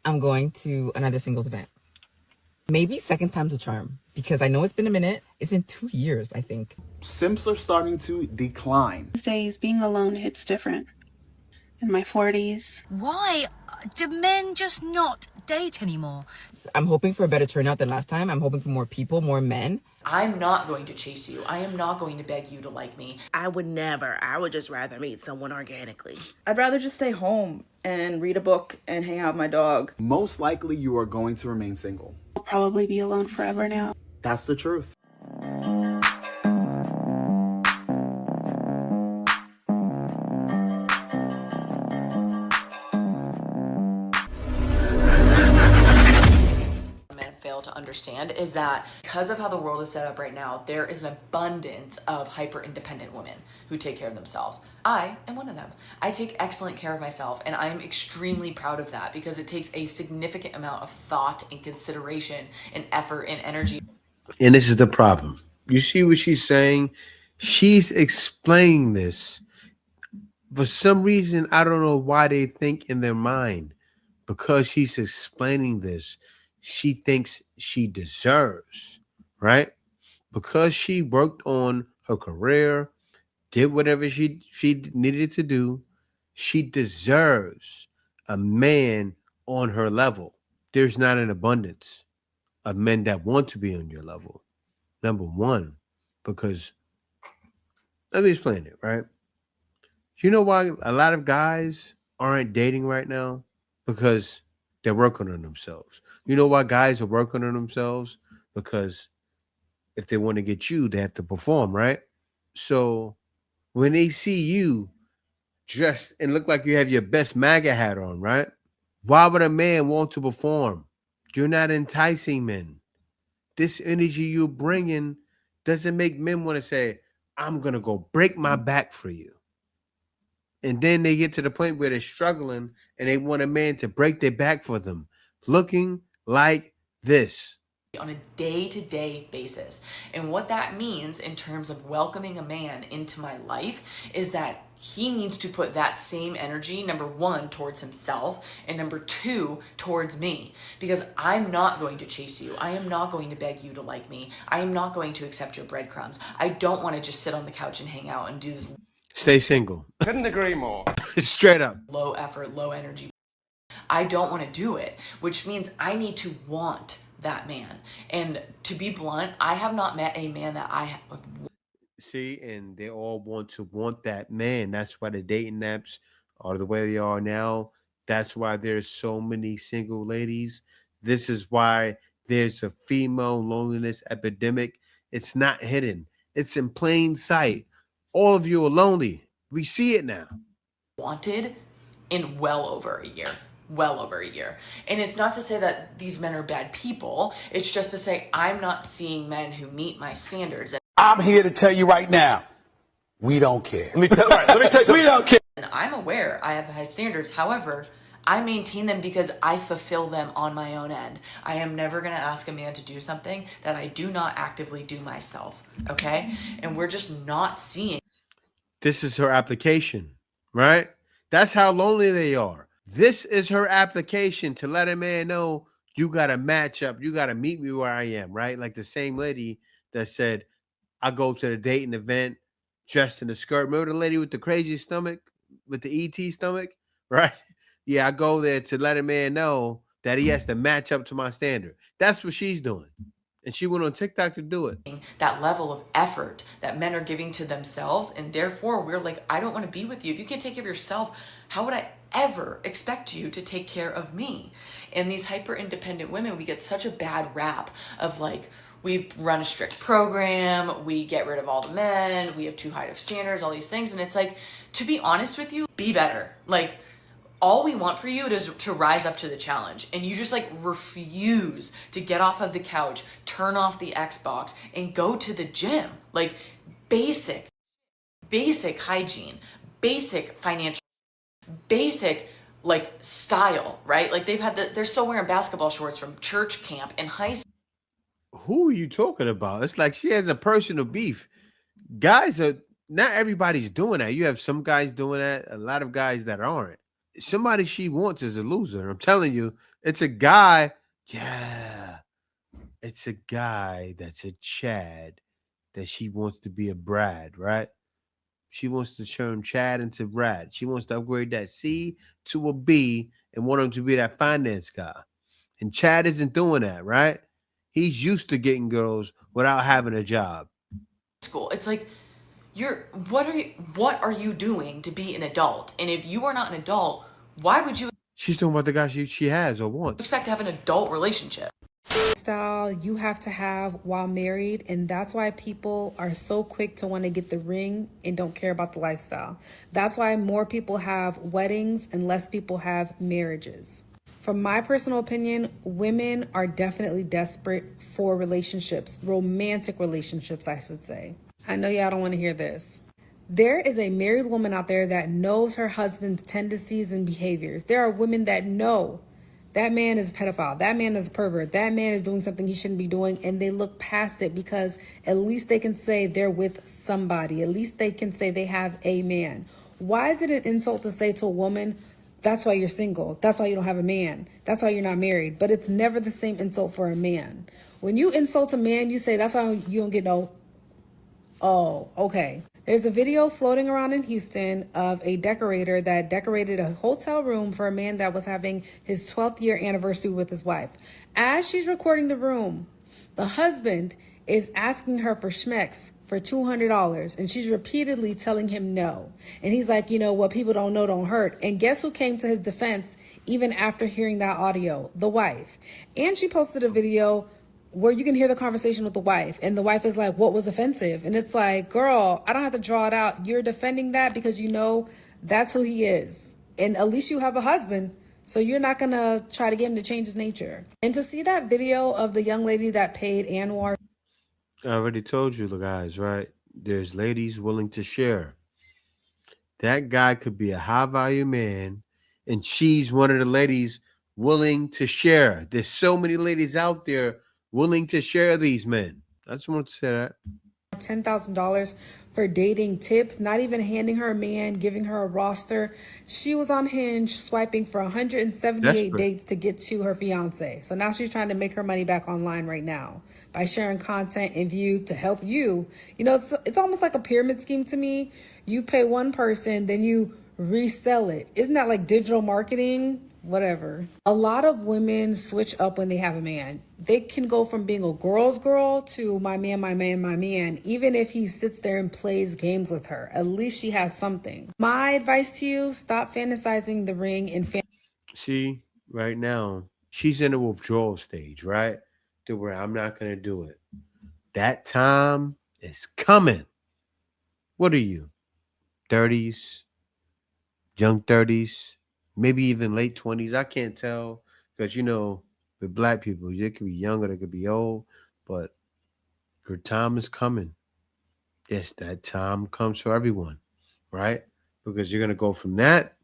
I'm going to another singles event. Maybe second time's a charm because I know it's been a minute. It's been 2 years, I think. Simps are starting to decline. These days, being alone hits different. In my 40s. Why do men just not date anymore? I'm hoping for a better turnout than last time. I'm hoping for more people, more men. I'm not going to chase you. I am not going to beg you to like me. I would never. I would just rather meet someone organically. I'd rather just stay home and read a book and hang out with my dog. Most likely you are going to remain single. I'll probably be alone forever now. That's the truth. To understand is that because of how the world is set up right now, there is an abundance of hyper independent women who take care of themselves. I am one of them. I take excellent care of myself, and I am extremely proud of that because it takes a significant amount of thought and consideration and effort and energy. And this is the problem. You see what she's saying? She's explaining this. For some reason, I don't know why they think in their mind, because she's explaining this, she thinks she deserves, right? Because she worked on her career, did whatever she needed to do, she deserves a man on her level. There's not an abundance of men that want to be on your level. Number one, because let me explain it, right? You know why a lot of guys aren't dating right now? Because they're working on themselves. You know why guys are working on themselves? Because if they want to get you, they have to perform, right? So when they see you dressed and look like you have your best MAGA hat on, right? Why would a man want to perform? You're not enticing men. This energy you're bringing doesn't make men want to say, I'm going to go break my back for you. And then they get to the point where they're struggling and they want a man to break their back for them, looking like this. On a day-to-day basis. And what that means in terms of welcoming a man into my life is that he needs to put that same energy, number one, towards himself, and number two, towards me. Because I'm not going to chase you. I am not going to beg you to like me. I am not going to accept your breadcrumbs. I don't want to just sit on the couch and hang out and do this. Stay single. Couldn't agree more. Straight up. Low effort, low energy. I don't want to do it, which means I need to want that man. And to be blunt, I have not met a man that I have. See, and they all want that man. That's why the dating apps are the way they are now. That's why there's so many single ladies. This is why there's a female loneliness epidemic. It's not hidden. It's in plain sight. All of you are lonely. We see it now. Wanted in well over a year. Well over a year. And it's not to say that these men are bad people. It's just to say I'm not seeing men who meet my standards. I'm here to tell you right now, we don't care. Let me tell you something. We don't care. And I'm aware I have high standards. However, I maintain them because I fulfill them on my own end. I am never going to ask a man to do something that I do not actively do myself. Okay? And we're just not seeing. This is her application, right? That's how lonely they are. This is her application to let a man know you got to match up. You got to meet me where I am, right? Like the same lady that said, I go to the dating event dressed in a skirt. Remember the lady with the crazy stomach, with the ET stomach, right? Yeah, I go there to let a man know that he has to match up to my standard. That's what she's doing. And she went on TikTok to do it. That level of effort that men are giving to themselves. And therefore, we're like, I don't want to be with you. If you can't take care of yourself, how would I ever expect you to take care of me? And these hyper independent women, we get such a bad rap of like, we run a strict program, we get rid of all the men, we have too high of standards, all these things. And it's like, to be honest with you, be better. Like, all we want for you is to rise up to the challenge. And you just like refuse to get off of the couch, turn off the Xbox, and go to the gym. Like basic hygiene, basic financial, basic like style, right? Like they're still wearing basketball shorts from church camp in high school. Who are you talking about? It's like she has a personal beef. Guys are, not everybody's doing that. You have some guys doing that, a lot of guys that aren't. Somebody she wants is a loser. I'm telling you, It's a guy. Yeah. It's a guy that's a Chad that she wants to be a Brad, right? She wants to turn Chad into Brad. She wants to upgrade that C to a B and want him to be that finance guy. And Chad isn't doing that, right? He's used to getting girls without having a job. School. It's like what are you doing to be an adult? And if you are not an adult, why would you She's talking about the guy she has or wants. expect to have an adult relationship? Style you have to have while married, and that's why people are so quick to want to get the ring and don't care about the lifestyle. That's why more people have weddings and less people have marriages. From my personal opinion, women are definitely desperate for relationships, romantic relationships, I should say. I know y'all don't want to hear this. There is a married woman out there that knows her husband's tendencies and behaviors. There are women that know that man is a pedophile, that man is a pervert, that man is doing something he shouldn't be doing, and they look past it because at least they can say they're with somebody. At least they can say they have a man. Why is it an insult to say to a woman, that's why you're single, that's why you don't have a man, that's why you're not married? But it's never the same insult for a man. When you insult a man, you say that's why you don't get no. Oh, okay. There's a video floating around in Houston of a decorator that decorated a hotel room for a man that was having his 12th year anniversary with his wife. As she's recording the room, the husband is asking her for schmecks for $200, and she's repeatedly telling him no. And he's like, you know, what people don't know don't hurt. And guess who came to his defense even after hearing that audio? The wife. And she posted a video where you can hear the conversation with the wife, and the wife is like, what was offensive? And it's like, girl, I don't have to draw it out. You're defending that because you know that's who he is. And at least you have a husband, so you're not gonna try to get him to change his nature. And to see that video of the young lady that paid Anwar. I already told you, guys, right? There's ladies willing to share. That guy could be a high value man, and she's one of the ladies willing to share. There's so many ladies out there willing to share these men. I just want to say that. $10,000 for dating tips, not even handing her a man, giving her a roster. She was on Hinge swiping for 178 Desperate. dates to get to her fiance. So now she's trying to make her money back online right now by sharing content and view to help you. You know, it's almost like a pyramid scheme to me. You pay one person, then you resell it. Isn't that like digital marketing? Whatever. A lot of women switch up when they have a man. They can go from being a girl's girl to my man, my man, my man, even if he sits there and plays games with her. At least she has something. My advice to you, stop fantasizing the ring and See, right now, she's in a withdrawal stage, right? To where I'm not going to do it. That time is coming. What are you? 30s? Young 30s? Maybe even late 20s. I can't tell because, you know, with black people, they could be younger, they could be old, but her time is coming. Yes, that time comes for everyone, right? Because you're going to go from that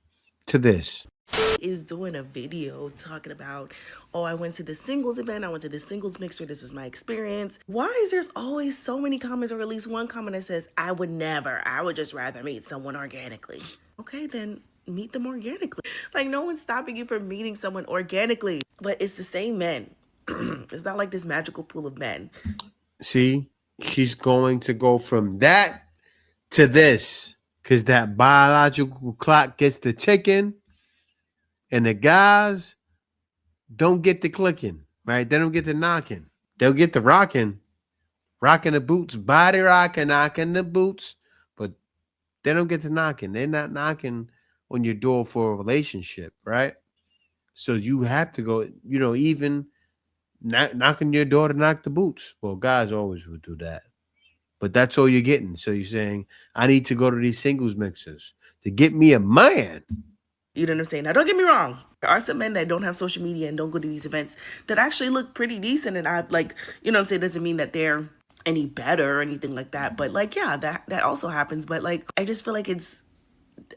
to this. Is doing a video talking about, oh, I went to the singles event, I went to the singles mixer, this was my experience. Why is there's always so many comments, or at least one comment that says, I would just rather meet someone organically? Okay, then meet them organically. Like, no one's stopping you from meeting someone organically, but it's the same men. It's not like this magical pool of men. See, she's going to go from that to this because that biological clock gets the ticking and the guys don't get the clicking, right? They don't get the knocking. They'll get the rocking the boots, body rocking, knocking the boots, but they don't get the knocking. They're not knocking on your door for a relationship, right? So you have to go, you know, even knocking your door to knock the boots. Well, guys always will do that. But that's all you're getting. So you're saying, I need to go to these singles mixers to get me a man. You know what I'm saying? Now, don't get me wrong. There are some men that don't have social media and don't go to these events that actually look pretty decent. And I like, you know what I'm saying? Doesn't mean that they're any better or anything like that. But like, yeah, that also happens. But like, I just feel like it's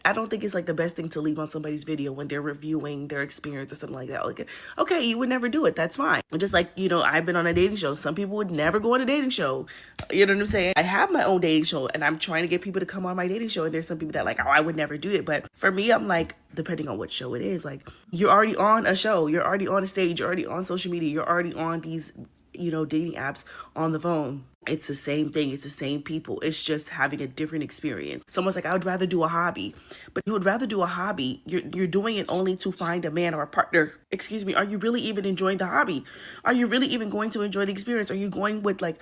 I don't think it's like the best thing to leave on somebody's video when they're reviewing their experience or something like that. Like, okay, you would never do it. That's fine. Just like, you know, I've been on a dating show. Some people would never go on a dating show. You know what I'm saying? I have my own dating show and I'm trying to get people to come on my dating show. And there's some people that like, oh, I would never do it. But for me, I'm like, depending on what show it is, like you're already on a show. You're already on a stage. You're already on social media. You're already on these, you know, dating apps on the phone. It's the same thing. It's the same people. It's just having a different experience. Someone's like, I would rather do a hobby. But you would rather do a hobby. You're doing it only to find a man or a partner. Excuse me. Are you really even enjoying the hobby? Are you really even going to enjoy the experience? Are you going with like,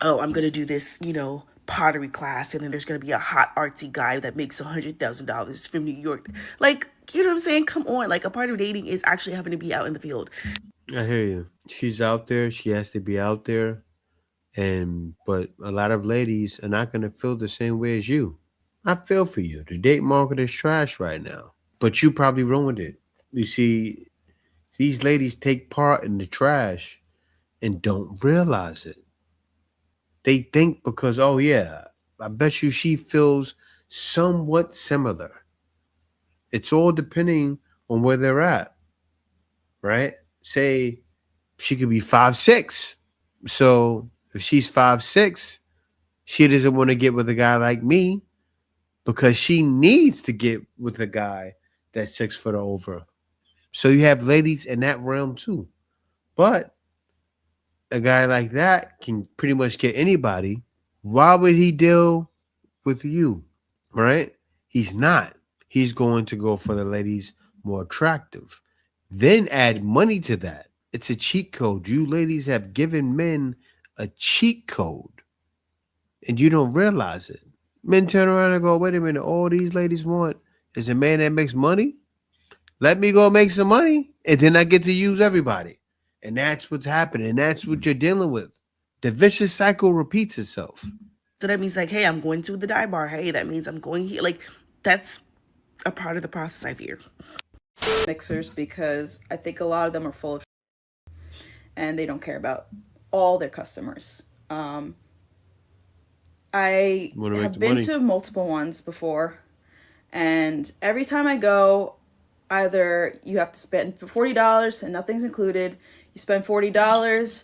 oh, I'm going to do this, you know, pottery class. And then there's going to be a hot artsy guy that makes $100,000 from New York. Like, you know what I'm saying? Come on. Like a part of dating is actually having to be out in the field. I hear you. She's out there. She has to be out there. But a lot of ladies are not going to feel the same way as you. I feel for you. The date market is trash right now, but you probably ruined it. You see, these ladies take part in the trash and don't realize it. They think because, oh yeah, I bet you she feels somewhat similar. It's all depending on where they're at, right? Say she could be 5'6". So if she's 5'6", she doesn't want to get with a guy like me because she needs to get with a guy that's 6 foot or over. So you have ladies in that realm too. But a guy like that can pretty much get anybody. Why would he deal with you? Right? He's not. He's going to go for the ladies more attractive. Then add money to that. It's a cheat code. You ladies have given men a cheat code and you don't realize it. Men turn around and go, wait a minute, all these ladies want is a man that makes money? Let me go make some money and then I get to use everybody. And that's what's happening. And that's what you're dealing with. The vicious cycle repeats itself. So that means like, hey, I'm going to the dive bar. Hey, that means I'm going here. Like, that's a part of the process, I fear. Mixers, because I think a lot of them are full of shit and they don't care about all their customers. I have been to multiple ones before, and every time I go, either you have to spend $40 and nothing's included, you spend $40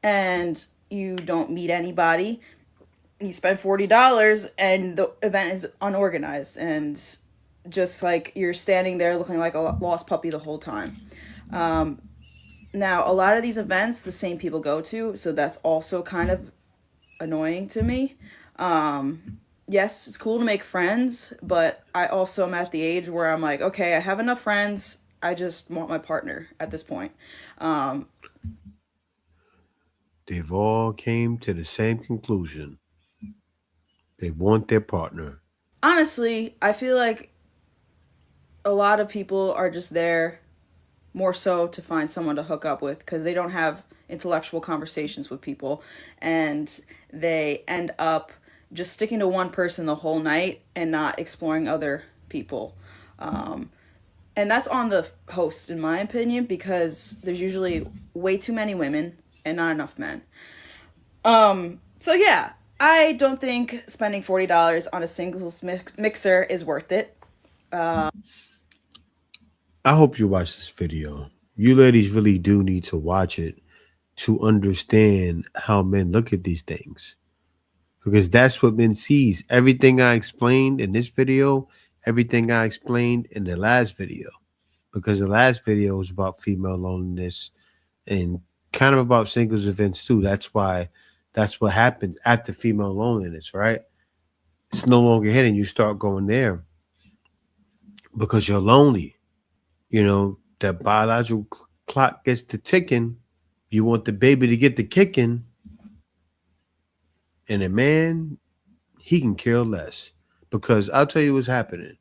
and you don't meet anybody, you spend $40 and the event is unorganized and just like you're standing there looking like a lost puppy the whole time. Now, a lot of these events, the same people go to, so that's also kind of annoying to me. Yes, it's cool to make friends, but I also am at the age where I'm like, okay, I have enough friends. I just want my partner at this point. They've all came to the same conclusion. They want their partner. Honestly, I feel like a lot of people are just there more so to find someone to hook up with because they don't have intellectual conversations with people and they end up just sticking to one person the whole night and not exploring other people. And that's on the host, in my opinion, because there's usually way too many women and not enough men. So yeah, I don't think spending $40 on a singles mixer is worth it. I hope you watch this video. You ladies really do need to watch it to understand how men look at these things. Because that's what men sees. Everything I explained in this video, everything I explained in the last video. Because the last video was about female loneliness and kind of about singles events too. That's why that's what happens after female loneliness, right? It's no longer hidden. You start going there because you're lonely. You know, that biological clock gets to ticking. You want the baby to get the kicking. And a man, he can care less. Because I'll tell you what's happening.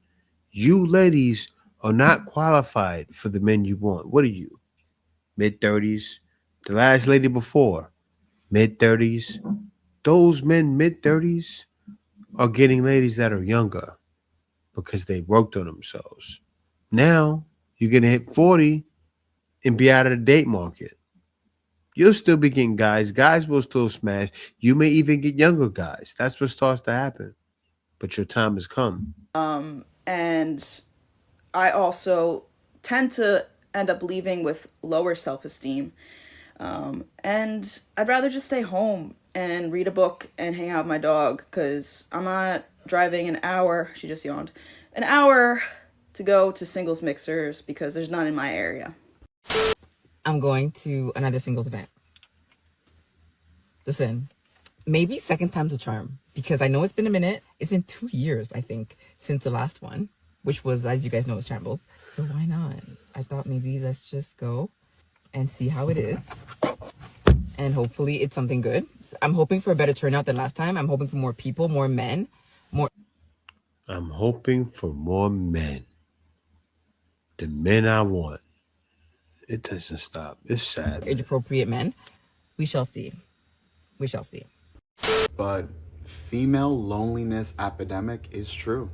You ladies are not qualified for the men you want. What are you? Mid-30s? The last lady before, mid-30s. Those men mid-30s are getting ladies that are younger because they worked on themselves. Now, you're going to hit 40 and be out of the date market. You'll still be getting guys. Guys will still smash. You may even get younger guys. That's what starts to happen. but your time has come. And I also tend to end up leaving with lower self-esteem. And I'd rather just stay home and read a book and hang out with my dog, because I'm not driving an hour, she just yawned, an hour to go to singles mixers because there's none in my area. I'm going to another singles event. Listen, maybe second time's a charm, because I know it's been a minute. It's been 2 years, I think, since the last one, which was, as you guys know, shambles. So why not? I thought maybe let's just go and see how it is. And hopefully it's something good. I'm hoping for a better turnout than last time. I'm hoping for more people, more men, more. I'm hoping for more men. The men I want. It doesn't stop. It's sad. Age-appropriate men. We shall see. We shall see. But female loneliness epidemic is true.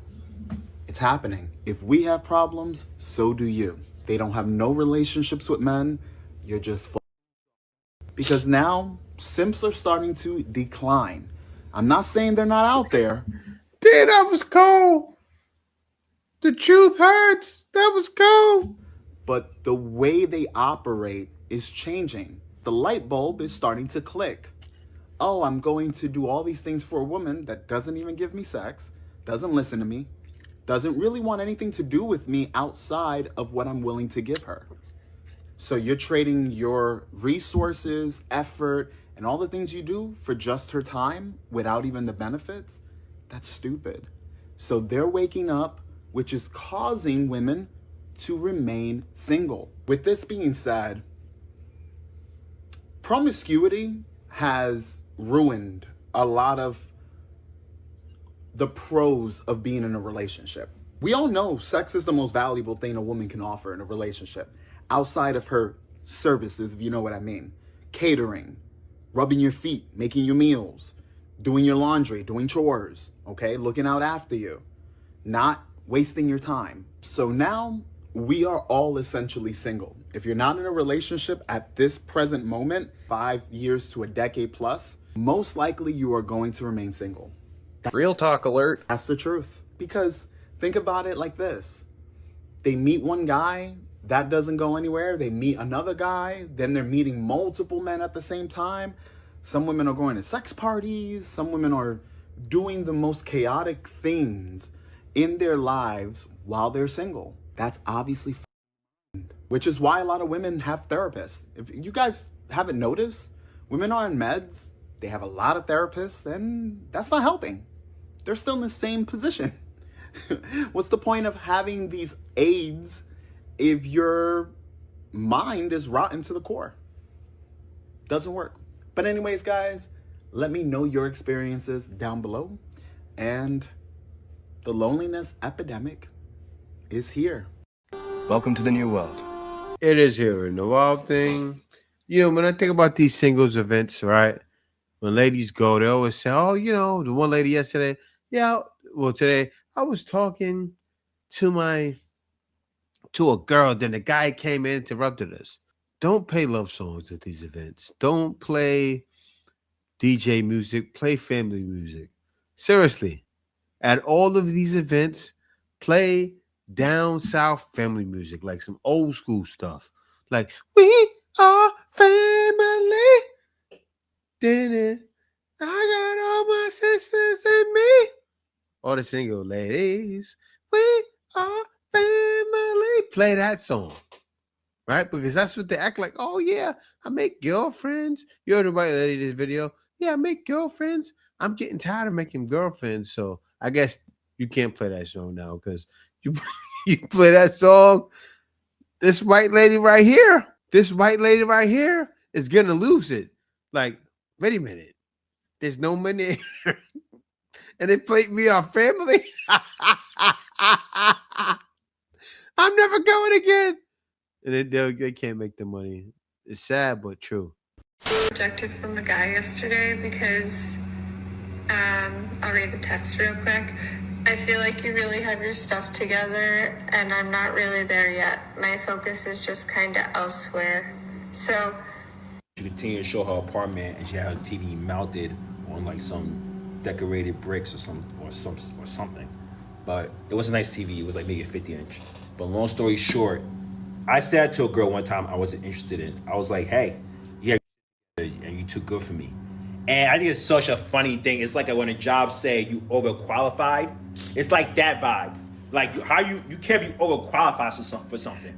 It's happening. If we have problems, so do you. They don't have no relationships with men. You're just because now simps are starting to decline. I'm not saying they're not out there. Damn, that was cold. The truth hurts. That was cold. But the way they operate is changing. The light bulb is starting to click. Oh, I'm going to do all these things for a woman that doesn't even give me sex, doesn't listen to me, doesn't really want anything to do with me outside of what I'm willing to give her. So you're trading your resources, effort, and all the things you do for just her time without even the benefits? That's stupid. So they're waking up, which is causing women to remain single. With this being said, promiscuity has ruined a lot of the pros of being in a relationship. We all know sex is the most valuable thing a woman can offer in a relationship, outside of her services, if you know what I mean. Catering, rubbing your feet, making your meals, doing your laundry, doing chores, okay? Looking out after you, not wasting your time. So now we are all essentially single. If you're not in a relationship at this present moment, 5 years to a decade plus, most likely you are going to remain single. Real talk alert. That's the truth. Because think about it like this. They meet one guy, that doesn't go anywhere. They meet another guy, then they're meeting multiple men at the same time. Some women are going to sex parties. Some women are doing the most chaotic things in their lives while they're single. That's obviously which is why a lot of women have therapists. If you guys haven't noticed, women are on meds. They have a lot of therapists, and that's not helping. They're still in the same position. What's the point of having these aids if your mind is rotten to the core? Doesn't work. But anyways, guys, let me know your experiences down below. And the loneliness epidemic is here. Welcome to the new world. It is here. And the wild thing, you know, when I think about these singles events, right? When ladies go, they always say, oh, you know, the one lady yesterday, today, I was talking to a girl, then the guy came in and interrupted us. Don't play love songs at these events. Don't play DJ music, play family music. Seriously, at all of these events, play down south family music, like some old school stuff. Like, we are family. Then I got all my sisters and me. All the single ladies, we are family. Play that song, right? Because that's what they act like. Oh, yeah, I make girlfriends. You heard about this video? Yeah, I make girlfriends. I'm getting tired of making girlfriends. So I guess you can't play that song now because you play that song. This white lady right here is going to lose it. Like, wait a minute. There's no money. And they played me our family. I'm never going again. And they can't make the money. It's sad, but true. Rejected from a guy yesterday because I'll read the text real quick. I feel like you really have your stuff together and I'm not really there yet. My focus is just kind of elsewhere. So she continued to show her apartment and she had her TV mounted on like some decorated bricks or something. But it was a nice TV. It was like maybe a 50-inch. But long story short, I said to a girl one time I wasn't interested in. I was like, hey, yeah, and you too good for me. And I think it's such a funny thing. It's like when a job say you overqualified. It's like that vibe. Like how you can't be overqualified for something.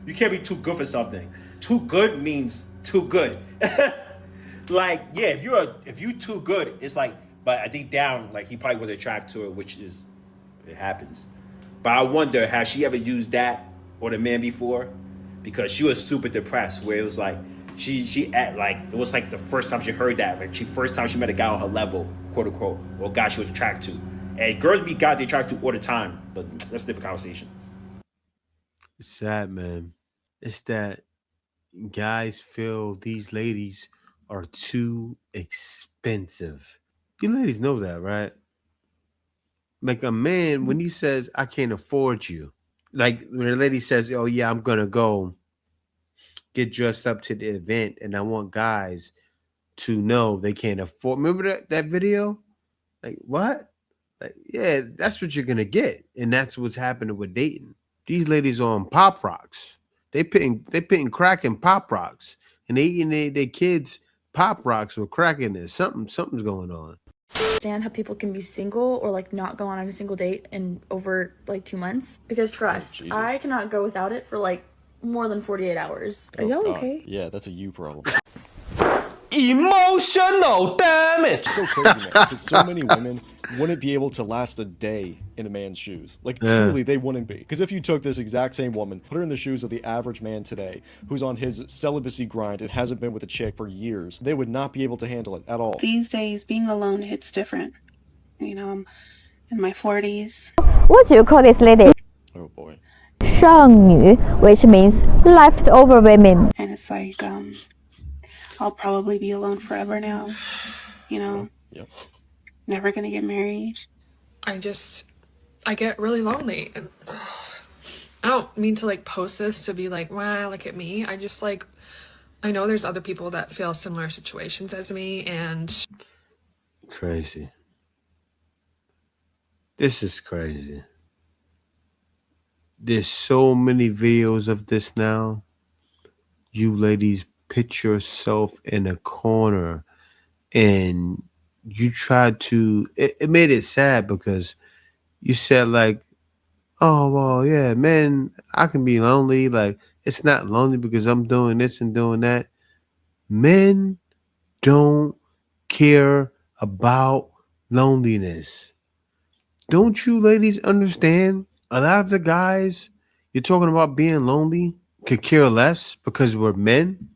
You can't be too good for something. Too good means too good. Like, yeah, if you too good, it's like, but I think down, like he probably was attracted to her, which is, it happens. But I wonder, has she ever used that or the man before? Because she was super depressed, where it was like, she at like, it was like the first time she heard that, like first time she met a guy on her level, quote unquote, or a guy she was attracted to. And girls meet guys they attracted to all the time, but that's a different conversation. It's sad, man. It's that guys feel these ladies are too expensive. You ladies know that, right? Like a man, when he says, I can't afford you, like when a lady says, oh, yeah, I'm going to go get dressed up to the event and I want guys to know they can't afford. Remember that video? Like, what? Like, yeah, that's what you're going to get. And that's what's happening with dating. These ladies are on Pop Rocks. They putting crack in Pop Rocks. And they eating their kids Pop Rocks with crack in there. Something's going on. Understand how people can be single or like not go on a single date in over like 2 months, because trust, I cannot go without it for like more than 48 hours. Are y'all okay? Yeah, that's a you problem. Emotional damage. It's so crazy, man, because so many women wouldn't be able to last a day in a man's shoes. Like, truly, they wouldn't be. Because if you took this exact same woman, put her in the shoes of the average man today, who's on his celibacy grind and hasn't been with a chick for years, they would not be able to handle it at all. These days, being alone hits different. You know, I'm in my 40s. What do you call this lady? Oh boy. 剩女, which means leftover women. And it's like, I'll probably be alone forever now. You know? Yep. Never gonna get married. I get really lonely. And I don't mean to like post this to be like, wow, look at me. I just like, I know there's other people that feel similar situations as me, and Crazy. This is crazy. There's so many videos of this now. You ladies put yourself in a corner and you tried to, it made it sad because you said like, oh, well, yeah, man, I can be lonely. Like, it's not lonely because I'm doing this and doing that. Men don't care about loneliness. Don't you ladies understand? A lot of the guys you're talking about being lonely could care less because we're men.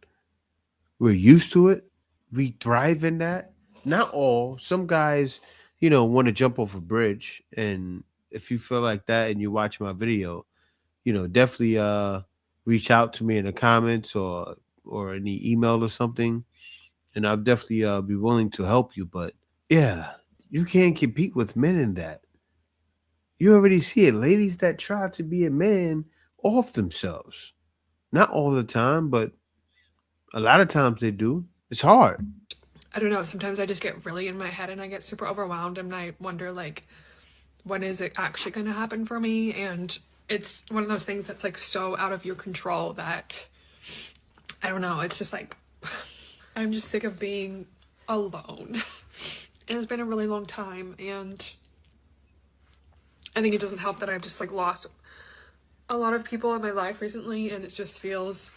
We're used to it. We thrive in that. Not all. Some guys, want to jump off a bridge. And if you feel like that and you watch my video, definitely reach out to me in the comments or any email or something. And I'll definitely be willing to help you. But yeah, you can't compete with men in that. You already see it. Ladies that try to be a man off themselves. Not all the time, but a lot of times they do. It's hard. I don't know, sometimes I just get really in my head and I get super overwhelmed and I wonder like, when is it actually going to happen for me? And it's one of those things that's like so out of your control that, I don't know, it's just like, I'm just sick of being alone. And it's been a really long time, and I think it doesn't help that I've just like lost a lot of people in my life recently, and it just feels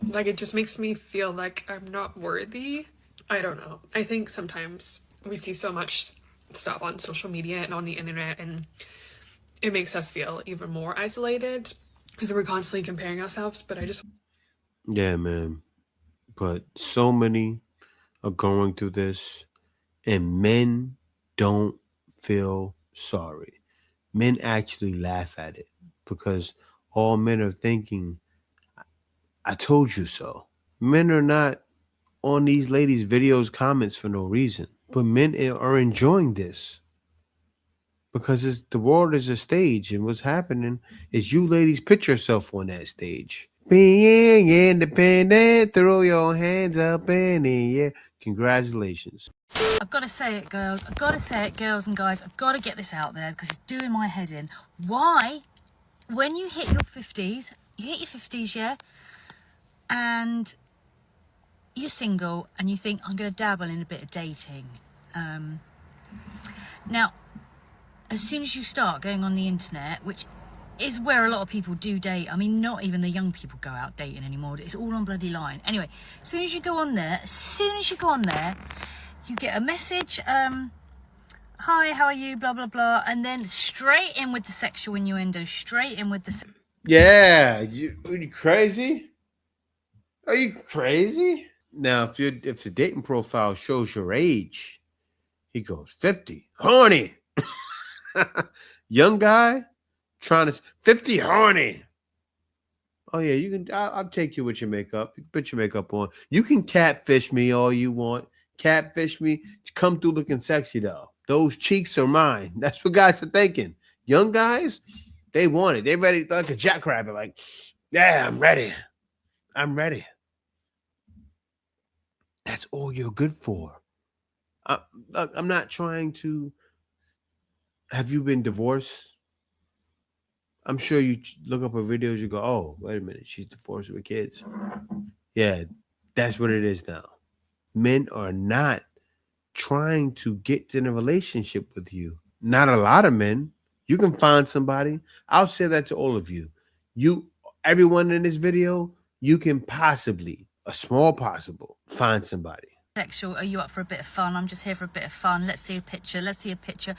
like, it just makes me feel like I'm not worthy. I don't know. I think sometimes we see so much stuff on social media and on the internet, and it makes us feel even more isolated because we're constantly comparing ourselves. But Yeah, man. But so many are going through this, and men don't feel sorry. Men actually laugh at it because all men are thinking, I told you so. Men are not on these ladies' videos comments for no reason, but men are enjoying this because the world is a stage, and what's happening is you ladies put yourself on that stage. Being independent, throw your hands up in the air. Congratulations. I've got to say it, girls. I've got to say it, girls and guys. I've got to get this out there because it's doing my head in. Why, when you hit your 50s, yeah, and you're single and you think, I'm going to dabble in a bit of dating. Now, as soon as you start going on the internet, which is where a lot of people do date. I mean, not even the young people go out dating anymore. It's all on bloody line. Anyway, as soon as you go on there, you get a message, hi, how are you, blah, blah, blah, and then straight in with the sexual innuendo, straight in with the... Yeah, are you crazy? Are you crazy? Now, if the dating profile shows your age, he goes 50, horny. Young guy trying to 50, horny. Oh yeah, you can. I'll take you with your makeup. You can put your makeup on. You can catfish me all you want. Catfish me. Come through looking sexy though. Those cheeks are mine. That's what guys are thinking. Young guys, they want it. They ready like a jackrabbit. Like, yeah, I'm ready. I'm ready. That's all you're good for. I'm not trying to. Have you been divorced? I'm sure you look up her videos, you go, oh, wait a minute, she's divorced with kids. Yeah, that's what it is now. Men are not trying to get in a relationship with you. Not a lot of men. You can find somebody. I'll say that to all of you. Everyone in this video, you can possibly, a small possible, find somebody. Sexual, are you up for a bit of fun? I'm just here for a bit of fun. Let's see a picture.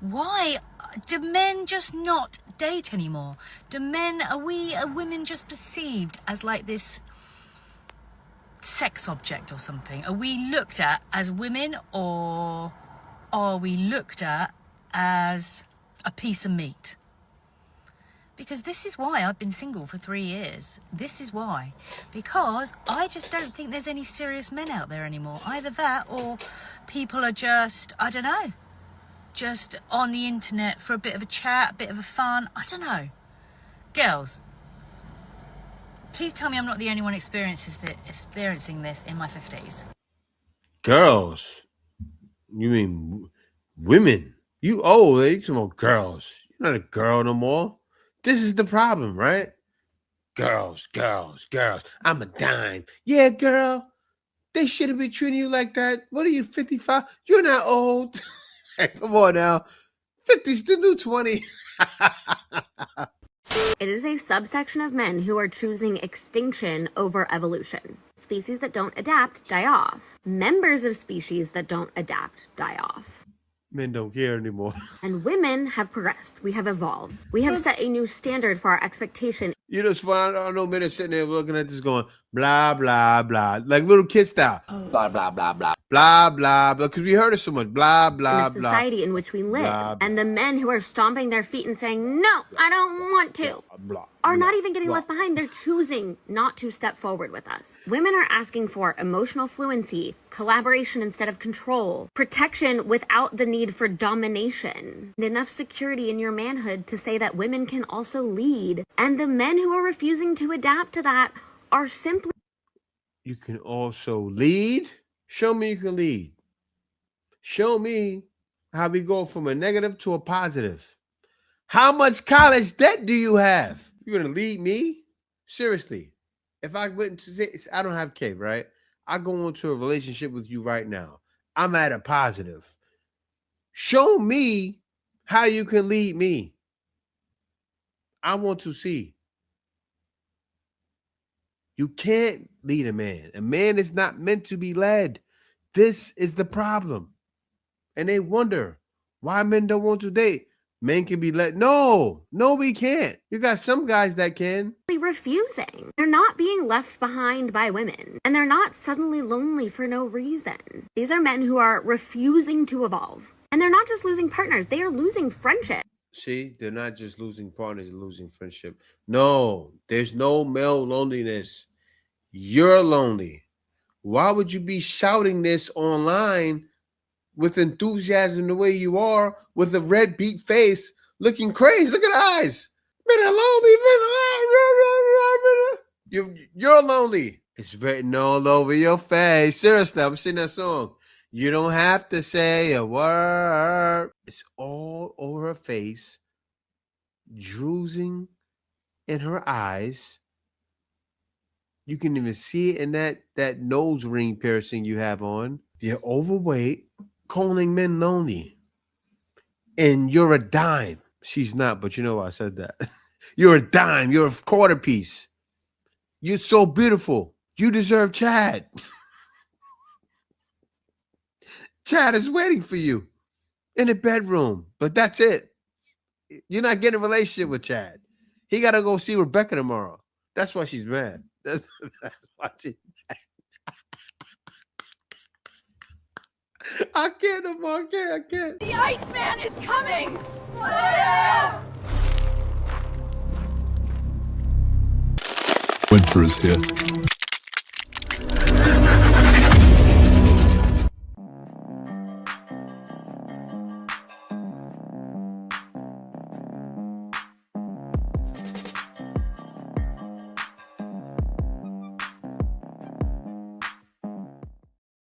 Why do men just not date anymore? Are women just perceived as like this sex object or something? Are we looked at as women, or are we looked at as a piece of meat? Because this is why I've been single for 3 years. This is why. Because I just don't think there's any serious men out there anymore. Either that or people are just, I don't know, just on the internet for a bit of a chat, a bit of a fun. I don't know. Girls, please tell me I'm not the only one experiencing this in my 50s. Girls? You mean women? You old, you talking about girls. You're not a girl no more. This is the problem, right? Girls. I'm a dime. Yeah, girl. They shouldn't be treating you like that. What are you, 55? You're not old. Hey, come on now. 50's the new 20. It is a subsection of men who are choosing extinction over evolution. Species that don't adapt die off. Members of species that don't adapt die off. Men don't care anymore. And women have progressed. We have evolved. We have set a new standard for our expectation. You know, it's fun. I know men are sitting there looking at this going, blah, blah, blah. Like little kid style. Blah, blah, blah, blah. Blah, blah, blah. Because we heard it so much. Blah, blah, in the society in which we live. Blah, blah. And the men who are stomping their feet and saying, no, I don't want to, are not even getting left behind. They're choosing not to step forward with us. Women are asking for emotional fluency, collaboration instead of control, protection without the need for domination, and enough security in your manhood to say that women can also lead. And the men who are refusing to adapt to that are simply... You can also lead. Show me you can lead. Show me how we go from a negative to a positive. How much college debt do you have? You're going to lead me? Seriously. If I went to, I don't have kids, right? I go into a relationship with you right now. I'm at a positive. Show me how you can lead me. I want to see. You can't lead a man. A man is not meant to be led. This is the problem. And they wonder why men don't want to date. Men can be led. No, we can't. You got some guys that can. refusing. They're not being left behind by women. And they're not suddenly lonely for no reason. These are men who are refusing to evolve. And they're not just losing partners. They are losing friendship. See, they're not just losing partners and losing friendship. No, there's no male loneliness. You're lonely. Why would you be shouting this online with enthusiasm the way you are, with a red beat face, looking crazy? Look at the eyes. You're lonely. It's written all over your face. Seriously, I'm singing that song. You don't have to say a word. It's all over her face, droozing in her eyes. You can even see it in that nose ring piercing you have on. You're overweight, calling men lonely. And you're a dime. She's not, but you know why I said that. You're a dime. You're a quarter piece. You're so beautiful. You deserve Chad. Chad is waiting for you in the bedroom, but that's it. You're not getting a relationship with Chad. He got to go see Rebecca tomorrow. That's why she's mad. That's why she's mad. I can't no more. I can't. The Iceman is coming! Winter is here.